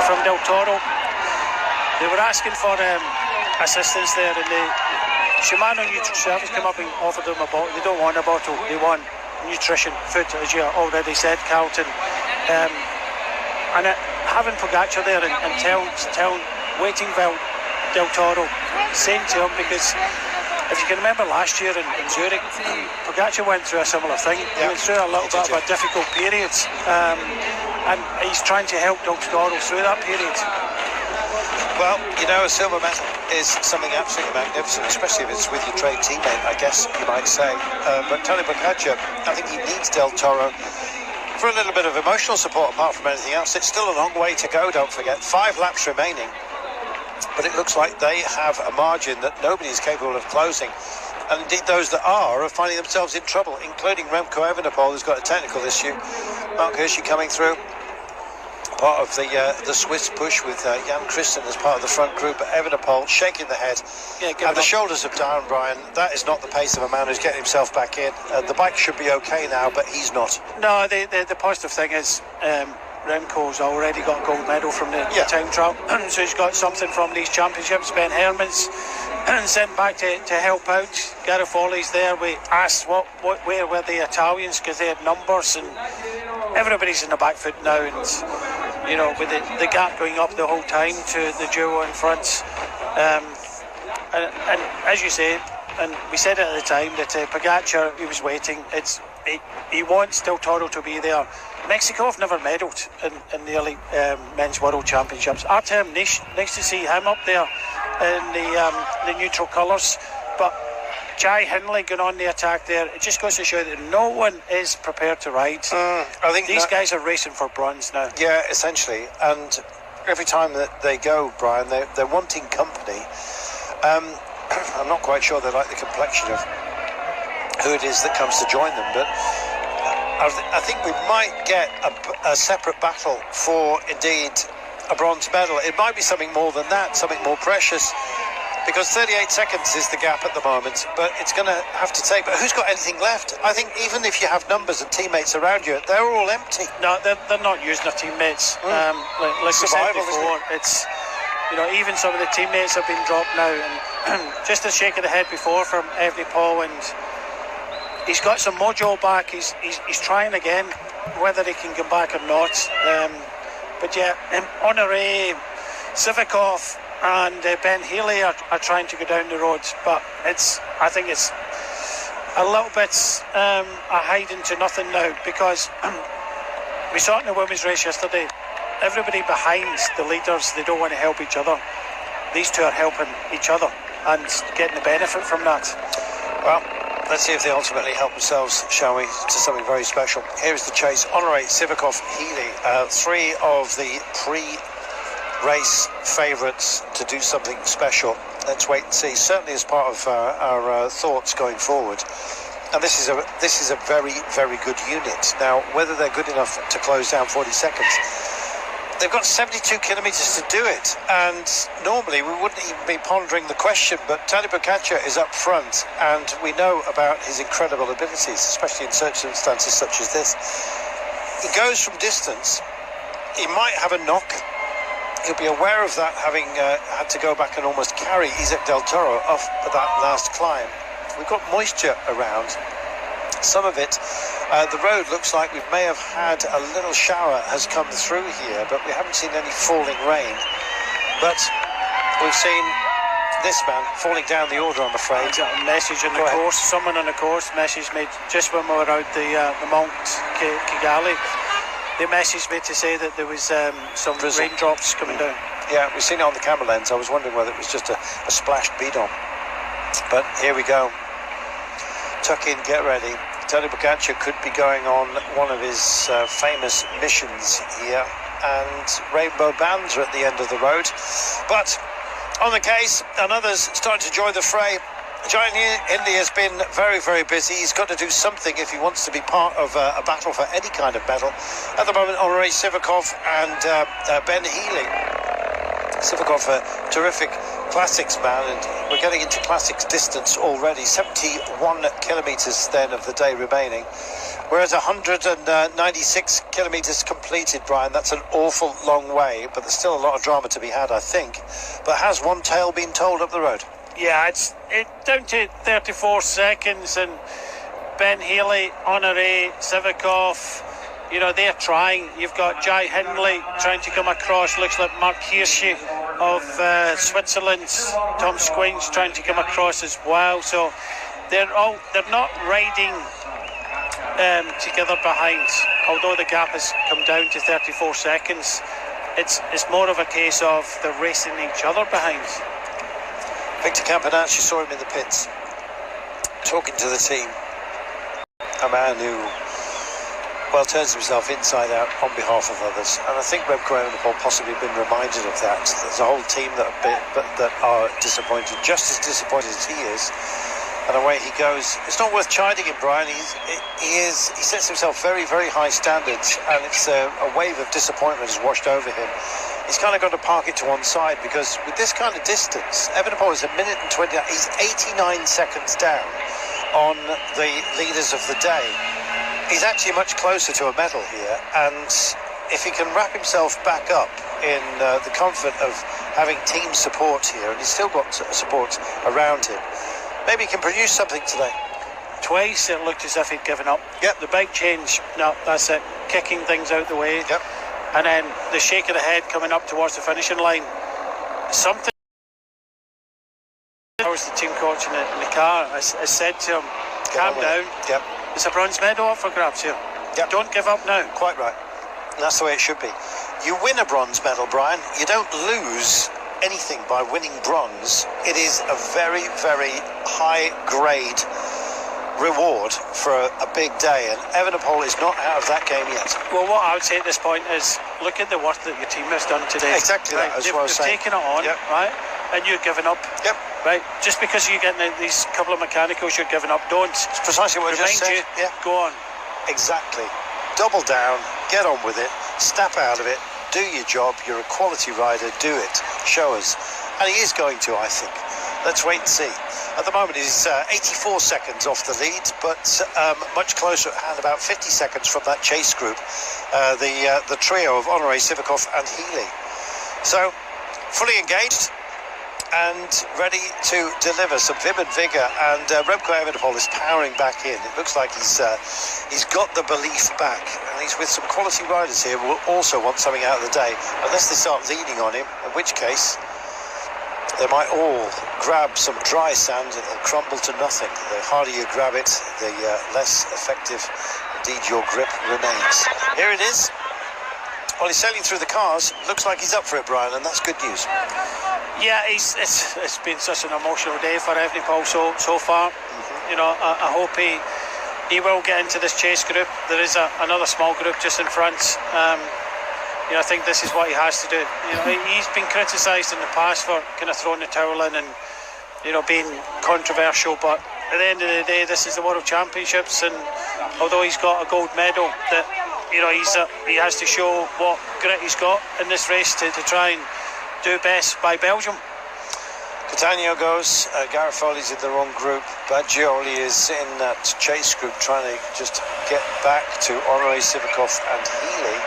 from Del Toro. They were asking for assistance there, and the Shimano Neutral Service came up and offered them a bottle. They don't want a bottle, they want nutrition, food, as you already said, Carlton. And having Pogacar there and tell waiting Del Toro, saying to him, because if you can remember last year in Zurich, Pogacar went through a similar thing. He went through a little bit of a difficult period, and he's trying to help Del Toro through that period. Well, you know, a silver medal is something absolutely magnificent, especially if it's with your trade teammate, I guess you might say. But Tony Pogacar, I think he needs Del Toro for a little bit of emotional support apart from anything else. It's still a long way to go, don't forget. 5 laps remaining. But it looks like they have a margin that nobody is capable of closing. And indeed, those that are finding themselves in trouble, including Remco Evenepoel, who's got a technical issue. Mark Hirschi coming through. Part of the Swiss push with Jan Christen as part of the front group, but Evenepoel shaking the head. And the shoulders are down, Brian. That is not the pace of a man who's getting himself back in. The bike should be okay now, but he's not. No, the positive thing is Remco's already got a gold medal from the time trial, so he's got something from these championships. Ben Herman's sent back to help out. Gareth Foley's there. We asked where were the Italians, because they had numbers, and everybody's in the back foot now, and you know, with the gap going up the whole time to the duo in front. And as you say, and we said it at the time, that Pogacar, he was waiting. He wants Del Toro to be there. Mexico have never medalled in the early men's world championships. Artem, nice to see him up there in the neutral colours. But Jai Hindley going on the attack there, it just goes to show that no one is prepared to ride. I think these guys are racing for bronze now. Yeah, essentially. And every time that they go, Brian, they're wanting company. I'm not quite sure they like the complexion of who it is that comes to join them, but I think we might get a separate battle for, indeed, a bronze medal. It might be something more than that, something more precious, because 38 seconds is the gap at the moment, but it's going to have to take. But who's got anything left? I think even if you have numbers and teammates around you, they're all empty. No, they're not using their teammates. Like we said before, it's, you know, even some of the teammates have been dropped now, and just a shake of the head before from Evenepoel, and he's got some mojo back. He's trying again, whether he can come back or not. But yeah, Honoré, Sivakov and Ben Healy are trying to go down the road, but I think it's a little bit a hiding to nothing now, because we saw it in the women's race yesterday. Everybody behind the leaders, they don't want to help each other. These two are helping each other and getting the benefit from that. Well, let's see if they ultimately help themselves, shall we, to something very special. Here is the chase. Honoré, Sivakov, Healy, 3 of the pre-race favourites to do something special. Let's wait and see. Certainly as part of our thoughts going forward. And this is a very, very good unit. Now, whether they're good enough to close down 40 seconds, they've got 72 kilometres to do it, and normally we wouldn't even be pondering the question, but Tony Pogacar is up front, and we know about his incredible abilities, especially in circumstances such as this. He goes from distance. He might have a knock. He'll be aware of that, having had to go back and almost carry Isaac Del Toro off that last climb. We've got moisture around. Some of it, the road looks like we may have had a little shower has come through here, but we haven't seen any falling rain. But we've seen this man falling down the order, I'm afraid. A message on the course, someone on the course message made just when we were out the Mount Kigali. They messaged me to say that there was some raindrops coming down. Yeah, we've seen it on the camera lens. I was wondering whether it was just a splashed bidon. But here we go. Tuck in, get ready. Tony Pogacar could be going on one of his famous missions here, and rainbow bands are at the end of the road. But on the case, and others starting to join the fray. Giant Indy has been very, very busy. He's got to do something if he wants to be part of a battle for any kind of medal. At the moment, Honoré Sivakov and Ben Healy. Sivakov, a terrific Classics, man, and we're getting into classics distance already. 71 kilometres then of the day remaining. We're at 196 kilometres completed, Brian. That's an awful long way, but there's still a lot of drama to be had, I think. But has one tale been told up the road? Yeah, it's down to 34 seconds, and Ben Healy, Honore, Sivakov, you know, they're trying. You've got Jai Hindley trying to come across. Looks like Mark Hirschi of Switzerland. Tom Squines trying to come across as well. So they're not riding together behind. Although the gap has come down to 34 seconds, it's more of a case of they're racing each other behind. Victor Campenaerts, you saw him in the pits, talking to the team. A man who, well, turns himself inside out on behalf of others. And I think Remco Evenepoel possibly been reminded of that. There's a whole team that are disappointed, just as disappointed as he is. And away he goes. It's not worth chiding him, Brian. He sets himself very, very high standards, and it's a wave of disappointment has washed over him. He's kind of got to park it to one side, because with this kind of distance, Evenepoel is 1 minute and 20. He's 89 seconds down on the leaders of the day. He's actually much closer to a medal here, and if he can wrap himself back up in the comfort of having team support here, and he's still got support around him, maybe he can produce something today. Twice it looked as if he'd given up. Yep. The big change, no, that's it. Kicking things out the way. Yep. And then the shake of the head coming up towards the finishing line. Something. I was the team coach in the car. I said to him, calm down. Yep. There's a bronze medal up for grabs here. Yep. Don't give up now. Quite right. And that's the way it should be. You win a bronze medal, Brian. You don't lose anything by winning bronze. It is a very, very high grade reward for a big day, and Evenepoel is not out of that game yet. Well, what I would say at this point is look at the work that your team has done today. Exactly, right. That is what I was saying. They've taken it on, yep. Right, and you're giving up. Yep. Right, just because you're getting these couple of mechanicals, you're giving up. Don't. It's precisely what I just said. Yeah. Go on. Exactly. Double down, get on with it, snap out of it, do your job. You're a quality rider, do it. Show us. And he is going to, I think. Let's wait and see. At the moment, he's 84 seconds off the lead, but much closer at hand, about 50 seconds from that chase group, the trio of Honore, Sivakov and Healy. So, fully engaged and ready to deliver some vim and vigour, and Remco Evenepoel is powering back in. It looks like he's got the belief back, and he's with some quality riders here who will also want something out of the day, unless they start leaning on him, in which case they might all grab some dry sand and it'll crumble to nothing. The harder you grab it, the less effective indeed your grip remains. Here it is. Well, he's sailing through the cars. Looks like he's up for it, Brian, and that's good news. Yeah, it's been such an emotional day for Evenepoel so far. Mm-hmm. You know, I hope he will get into this chase group. There is another small group just in front. You know, I think this is what he has to do. You know, he's been criticised in the past for kind of throwing the towel in and, you know, being controversial. But at the end of the day, this is the World Championships, and although he's got a gold medal, that, you know, he has to show what grit he's got in this race to try and do best by Belgium. Catania goes. Gareth Foley's in the wrong group. Baggioli is in that chase group, trying to just get back to Honore, Sivakov and Healy.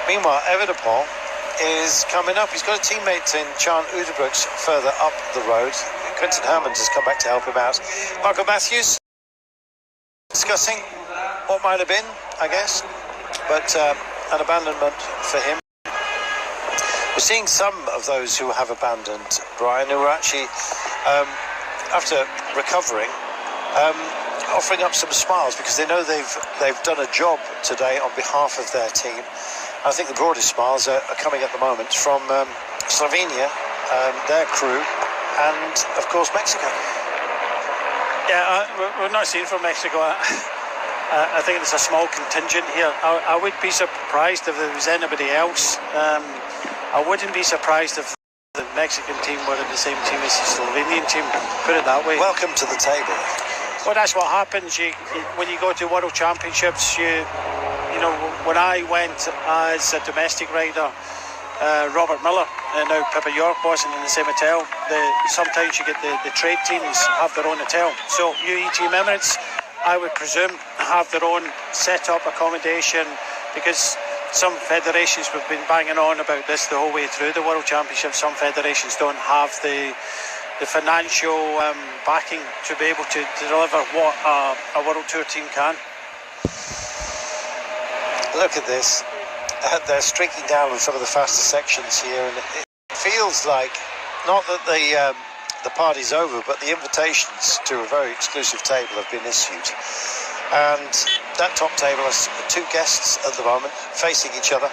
Meanwhile, Evenepoel is coming up. He's got a teammate in Chan Udebrooks further up the road. Quentin Hermans has come back to help him out. Michael Matthews discussing what might have been, I guess, but an abandonment for him. We're seeing some of those who have abandoned, Brian, who are actually, after recovering, offering up some smiles because they know they've done a job today on behalf of their team. I think the broadest smiles are coming at the moment from Slovenia, their crew, and of course Mexico. Yeah, we're not seeing from Mexico. I think there's a small contingent here. I would be surprised if there was anybody else. I wouldn't be surprised if the Mexican team were in the same team as the Slovenian team, put it that way. Welcome to the table. Well, that's what happens. When you go to World Championships, you know, when I went as a domestic rider, Robert Miller, now Pippa York wasn't in the same hotel. Sometimes you get the trade teams have their own hotel. So UE Team Emirates, I would presume, have their own set-up accommodation, because some federations have been banging on about this the whole way through the World Championship. Some federations don't have the financial backing to be able to deliver what a World Tour team can. Look at this. They're streaking down on some of the faster sections here, and it feels like, not that the party's over, but the invitations to a very exclusive table have been issued. And that top table has two guests at the moment facing each other.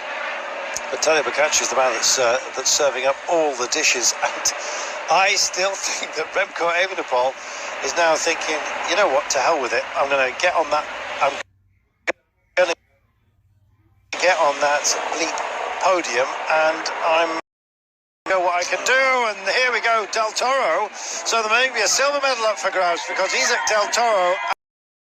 But Tony Bocaccio is the man that's serving up all the dishes. And I still think that Remco Evenepoel is now thinking, you know what, to hell with it. I'm going to get on that. I'm going to get on that elite podium, and I'm know what I can do. And here we go, Del Toro. So there may be a silver medal up for grabs, because Isaac Del Toro